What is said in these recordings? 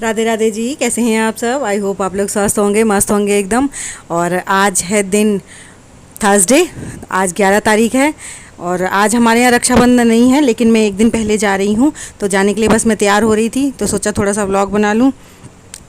राधे राधे जी, कैसे हैं आप सब। आई होप आप लोग स्वस्थ होंगे, मस्त होंगे एकदम। और आज है दिन थर्सडे, आज 11 तारीख है। और आज हमारे यहाँ रक्षाबंधन नहीं है, लेकिन मैं एक दिन पहले जा रही हूँ, तो जाने के लिए बस मैं तैयार हो रही थी, तो सोचा थोड़ा सा व्लॉग बना लूँ।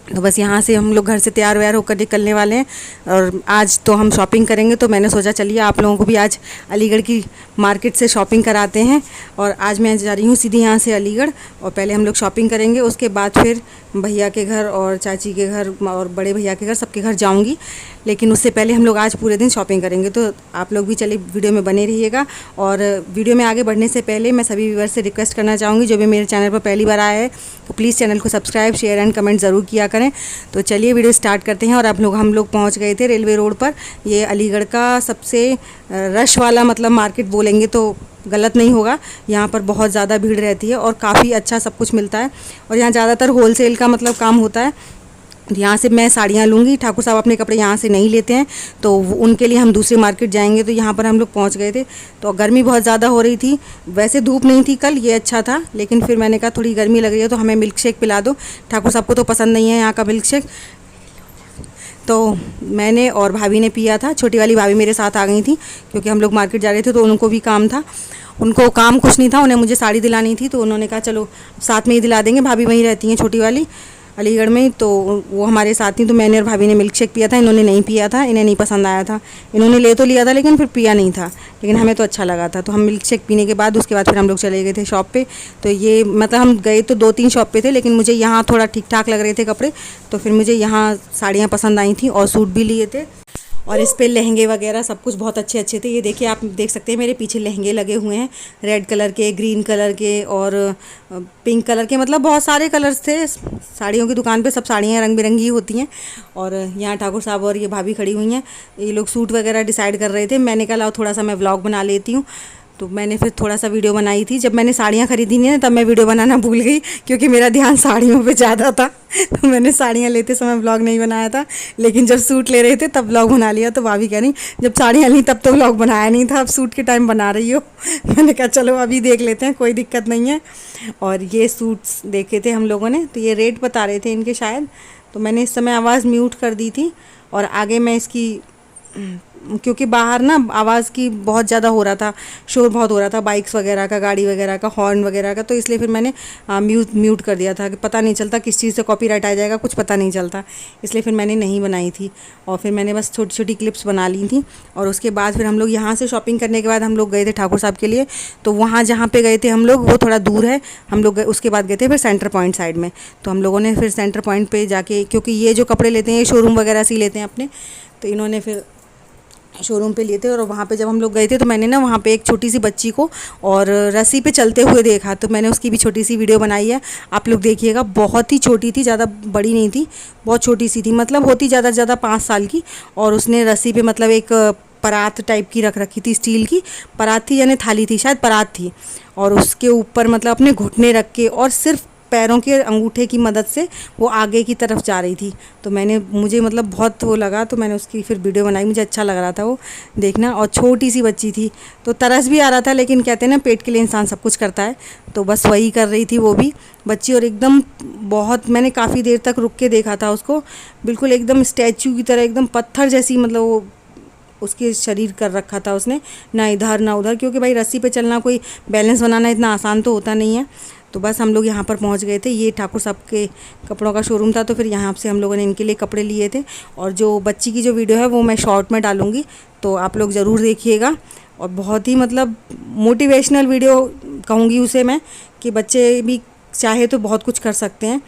तो बस यहाँ से हम लोग घर से तैयार व्यार होकर निकलने वाले हैं। और आज तो हम शॉपिंग करेंगे, तो मैंने सोचा चलिए आप लोगों को भी आज अलीगढ़ की मार्केट से शॉपिंग कराते हैं। और आज मैं जा रही हूँ सीधी यहाँ से अलीगढ़, और पहले हम लोग शॉपिंग करेंगे, उसके बाद फिर भैया के घर और चाची के घर और बड़े भैया के घर, सबके घर जाऊँगी। लेकिन उससे पहले हम लोग आज पूरे दिन शॉपिंग करेंगे, तो आप लोग भी चलिए वीडियो में बने रहिएगा। और वीडियो में आगे बढ़ने से पहले मैं सभी व्यूअर्स से रिक्वेस्ट करना चाहूँगी, जो भी मेरे चैनल पर पहली बार आया है तो प्लीज़ चैनल को सब्सक्राइब, शेयर एंड कमेंट ज़रूर किया करें। तो चलिए वीडियो स्टार्ट करते हैं। और हम लोग पहुँच गए थे रेलवे रोड पर। ये अलीगढ़ का सबसे रश वाला मतलब मार्केट बोलेंगे तो गलत नहीं होगा। यहाँ पर बहुत ज़्यादा भीड़ रहती है और काफ़ी अच्छा सब कुछ मिलता है। और यहाँ ज़्यादातर होलसेल का मतलब काम होता है। यहाँ से मैं साड़ियाँ लूँगी, ठाकुर साहब अपने कपड़े यहाँ से नहीं लेते हैं, तो उनके लिए हम दूसरी मार्केट जाएंगे। तो यहाँ पर हम लोग पहुँच गए थे, तो गर्मी बहुत ज़्यादा हो रही थी। वैसे धूप नहीं थी कल, ये अच्छा था, लेकिन फिर मैंने कहा थोड़ी गर्मी लग रही है तो हमें मिल्क शेक पिला दो। ठाकुर साहब को तो पसंद नहीं है यहाँ का मिल्क शेक, तो मैंने और भाभी ने पिया था। छोटी वाली भाभी मेरे साथ आ गई थी, क्योंकि हम लोग मार्केट जा रहे थे, तो उनको भी काम था। उनको काम कुछ नहीं था, उन्हें मुझे साड़ी दिलानी थी, तो उन्होंने कहा चलो साथ में ही दिला देंगे। भाभी वहीं रहती हैं छोटी वाली, अलीगढ़ में, तो वो हमारे साथ थी। तो मैंने और भाभी ने मिल्क शेक पिया था, इन्होंने नहीं पिया था, इन्हें नहीं पसंद आया था। इन्होंने ले तो लिया था लेकिन फिर पिया नहीं था, लेकिन हमें तो अच्छा लगा था। तो हम मिल्क शेक पीने के बाद उसके बाद फिर हम लोग चले गए थे शॉप पे। तो ये मतलब हम गए तो 2-3 शॉप पे थे, लेकिन मुझे यहाँ थोड़ा ठीक ठाक लग रहे थे कपड़े, तो फिर मुझे यहाँ साड़ियाँ पसंद आई थी और सूट भी लिए थे। और इस पे लहंगे वगैरह सब कुछ बहुत अच्छे अच्छे थे। ये देखिए, आप देख सकते हैं मेरे पीछे लहंगे लगे हुए हैं, रेड कलर के, ग्रीन कलर के और पिंक कलर के, मतलब बहुत सारे कलर्स थे। साड़ियों की दुकान पे सब साड़ियाँ रंग बिरंगी होती हैं। और यहाँ ठाकुर साहब और ये भाभी खड़ी हुई हैं, ये लोग सूट वगैरह डिसाइड कर रहे थे। मैंने कहा लाओ थोड़ा सा मैं व्लॉग बना लेती हूँ, तो मैंने फिर थोड़ा सा वीडियो बनाई थी। जब मैंने साड़ियाँ खरीदी थी ना, तब मैं वीडियो बनाना भूल गई, क्योंकि मेरा ध्यान साड़ियों पे ज़्यादा था। तो मैंने साड़ियाँ लेते समय व्लॉग नहीं बनाया था, लेकिन जब सूट ले रहे थे तब व्लॉग बना लिया। तो भाभी कह रही जब साड़ियाँ ली तब तो व्लॉग बनाया नहीं था, अब सूट के टाइम बना रही हो। मैंने कहा चलो अभी देख लेते हैं, कोई दिक्कत नहीं है। और ये सूट्स देखे थे हम लोगों ने, तो ये रेट बता रहे थे इनके शायद, तो मैंने इस समय आवाज़ म्यूट कर दी थी। और आगे मैं इसकी, क्योंकि बाहर ना आवाज़ की बहुत ज़्यादा हो रहा था, शोर बहुत हो रहा था, बाइक्स वगैरह का, गाड़ी वगैरह का, हॉर्न वगैरह का, तो इसलिए फिर मैंने म्यूट कर दिया था कि पता नहीं चलता किस चीज़ से कॉपीराइट आ जाएगा, कुछ पता नहीं चलता, इसलिए फिर मैंने नहीं बनाई थी। और फिर मैंने बस छोटी छोटी क्लिप्स बना ली थी। और उसके बाद फिर हम लोग यहाँ से शॉपिंग करने के बाद हम लोग गए थे ठाकुर साहब के लिए। तो वहाँ जहाँ पे गए थे हम लोग, वो थोड़ा दूर है, हम लोग उसके बाद गए थे फिर सेंटर पॉइंट साइड में। तो हम लोगों ने फिर सेंटर पॉइंट पे जाके, क्योंकि ये जो कपड़े लेते हैं ये शोरूम वगैरह से ही लेते हैं अपने, तो इन्होंने फिर शोरूम पे लिए थे। और वहाँ पे जब हम लोग गए थे, तो मैंने ना वहाँ पे एक छोटी सी बच्ची को और रस्सी पे चलते हुए देखा, तो मैंने उसकी भी छोटी सी वीडियो बनाई है, आप लोग देखिएगा। बहुत ही छोटी थी, ज़्यादा बड़ी नहीं थी, बहुत छोटी सी थी, मतलब होती ज़्यादा से ज़्यादा 5 साल की। और उसने रस्सी पे मतलब एक परात टाइप की रख रखी थी, स्टील की परात थी, यानी थाली थी, शायद परात थी। और उसके ऊपर मतलब अपने घुटने रख के और सिर्फ पैरों के अंगूठे की मदद से वो आगे की तरफ जा रही थी। तो मुझे मतलब बहुत वो लगा, तो मैंने उसकी फिर वीडियो बनाई, मुझे अच्छा लग रहा था वो देखना। और छोटी सी बच्ची थी, तो तरस भी आ रहा था, लेकिन कहते हैं ना पेट के लिए इंसान सब कुछ करता है, तो बस वही कर रही थी वो भी बच्ची। और एकदम बहुत, मैंने काफ़ी देर तक रुक के देखा था उसको, बिल्कुल एकदम स्टैचू की तरह, एकदम पत्थर जैसी, मतलब वो उसके शरीर कर रखा था उसने, ना इधर ना उधर, क्योंकि भाई रस्सी पे चलना, कोई बैलेंस बनाना इतना आसान तो होता नहीं है। तो बस हम लोग यहाँ पर पहुँच गए थे, ये ठाकुर साहब के कपड़ों का शोरूम था। तो फिर यहाँ से हम लोगों ने इनके लिए कपड़े लिए थे। और जो बच्ची की जो वीडियो है वो मैं शॉर्ट में डालूँगी, तो आप लोग ज़रूर देखिएगा। और बहुत ही मतलब मोटिवेशनल वीडियो कहूँगी उसे मैं, कि बच्चे भी चाहे तो बहुत कुछ कर सकते हैं।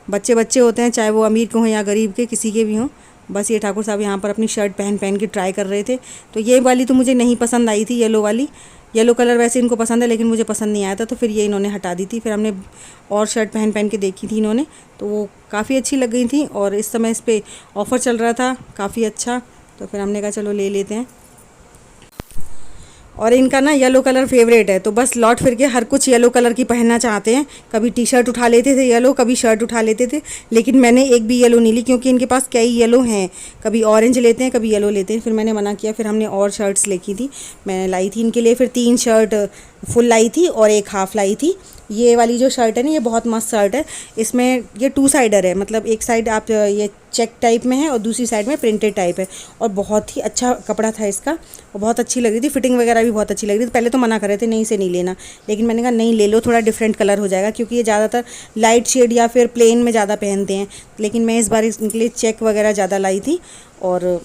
बच्चे बच्चे होते हैं, चाहे वो अमीर के हों या गरीब के, किसी के भी हों। बस ये ठाकुर साहब यहाँ पर अपनी शर्ट पहन के ट्राई कर रहे थे। तो ये वाली तो मुझे नहीं पसंद आई थी, येलो वाली, येलो कलर वैसे इनको पसंद है, लेकिन मुझे पसंद नहीं आया था, तो फिर ये इन्होंने हटा दी थी। फिर हमने और शर्ट पहन के देखी थी इन्होंने, तो वो काफ़ी अच्छी लग गई थी। और इस समय इस पर ऑफ़र चल रहा था काफ़ी अच्छा, तो फिर हमने कहा चलो ले लेते हैं। और इनका ना येलो कलर फेवरेट है, तो बस लौट फिर के हर कुछ येलो कलर की पहनना चाहते हैं। कभी टी शर्ट उठा लेते थे येलो, कभी शर्ट उठा लेते थे, लेकिन मैंने एक भी येलो नहीं ली, क्योंकि इनके पास कई येलो हैं, कभी ऑरेंज लेते हैं, कभी येलो लेते हैं। फिर मैंने मना किया, फिर हमने और शर्ट्स लेकी थी, मैंने लाई थी इनके लिए फिर 3 शर्ट फुल लाई थी और एक हाफ़ लाई थी। ये वाली जो शर्ट है ना, ये बहुत मस्त शर्ट है। इसमें ये टू साइडर है, मतलब एक साइड आप ये चेक टाइप में है और दूसरी साइड में प्रिंटेड टाइप है, और बहुत ही अच्छा कपड़ा था इसका और बहुत अच्छी लग रही थी, फिटिंग वगैरह भी बहुत अच्छी लग रही थी। पहले तो मना कर रहे थे नहीं से नहीं लेना, लेकिन मैंने कहा नहीं ले लो, थोड़ा डिफरेंट कलर हो जाएगा, क्योंकि ये ज़्यादातर लाइट शेड या फिर प्लेन में ज़्यादा पहनते हैं। लेकिन मैं इस बार इनके लिए चेक वगैरह ज़्यादा लाई थी, और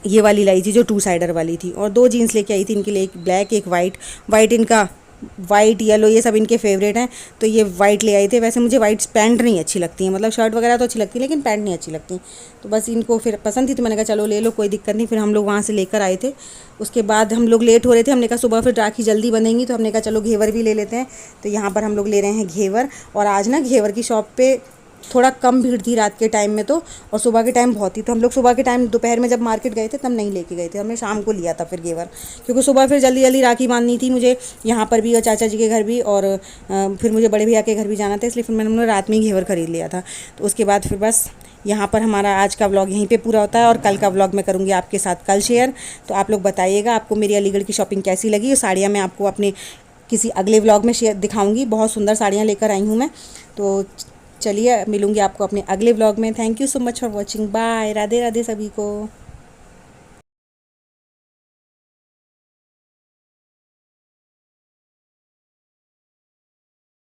ये वाली लाई थी जो टू साइडर वाली थी। और दो जीन्स लेके आई थी इनके लिए, एक ब्लैक एक वाइट। वाइट इनका, वाइट येलो ये सब इनके फेवरेट हैं, तो ये वाइट ले आई थे। वैसे मुझे वाइट पैंट नहीं अच्छी लगती है, मतलब शर्ट वगैरह तो अच्छी लगती है लेकिन पैंट नहीं अच्छी लगती, तो बस इनको फिर पसंद थी तो मैंने कहा चलो ले लो, कोई दिक्कत नहीं। फिर हम लोग वहाँ से लेकर आए थे। उसके बाद हम लोग लेट हो रहे थे, हमने कहा सुबह फिर राखी जल्दी बंधेंगी, तो हमने कहा चलो घेवर भी ले लेते हैं। तो यहाँ पर हम लोग ले रहे हैं घेवर। और आज ना घेवर की शॉप पे थोड़ा कम भीड़ थी रात के टाइम में तो, और सुबह के टाइम बहुत थी। तो हम लोग सुबह के टाइम दोपहर में जब मार्केट गए थे तब नहीं लेके गए थे, हमने शाम को लिया था फिर घेवर, क्योंकि सुबह फिर जल्दी जल्दी राखी बांधनी थी मुझे, यहाँ पर भी और चाचा जी के घर भी, और फिर मुझे बड़े भैया के घर भी जाना था, इसलिए फिर हमने रात में ही घेवर खरीद लिया था। तो उसके बाद फिर बस यहाँ पर हमारा आज का व्लॉग यहीं पे पूरा होता है, और कल का व्लॉग मैं करूँगी आपके साथ कल शेयर। तो आप लोग बताइएगा आपको मेरी अलीगढ़ की शॉपिंग कैसी लगी। साड़ियाँ मैं आपको अपने किसी अगले व्लॉग में शेयर दिखाऊंगी, बहुत सुंदर साड़ियाँ लेकर आई हूँ मैं। तो चलिए मिलूँगी आपको अपने अगले व्लॉग में। Thank you so much for watching, bye, Radhe Radhe सभी को।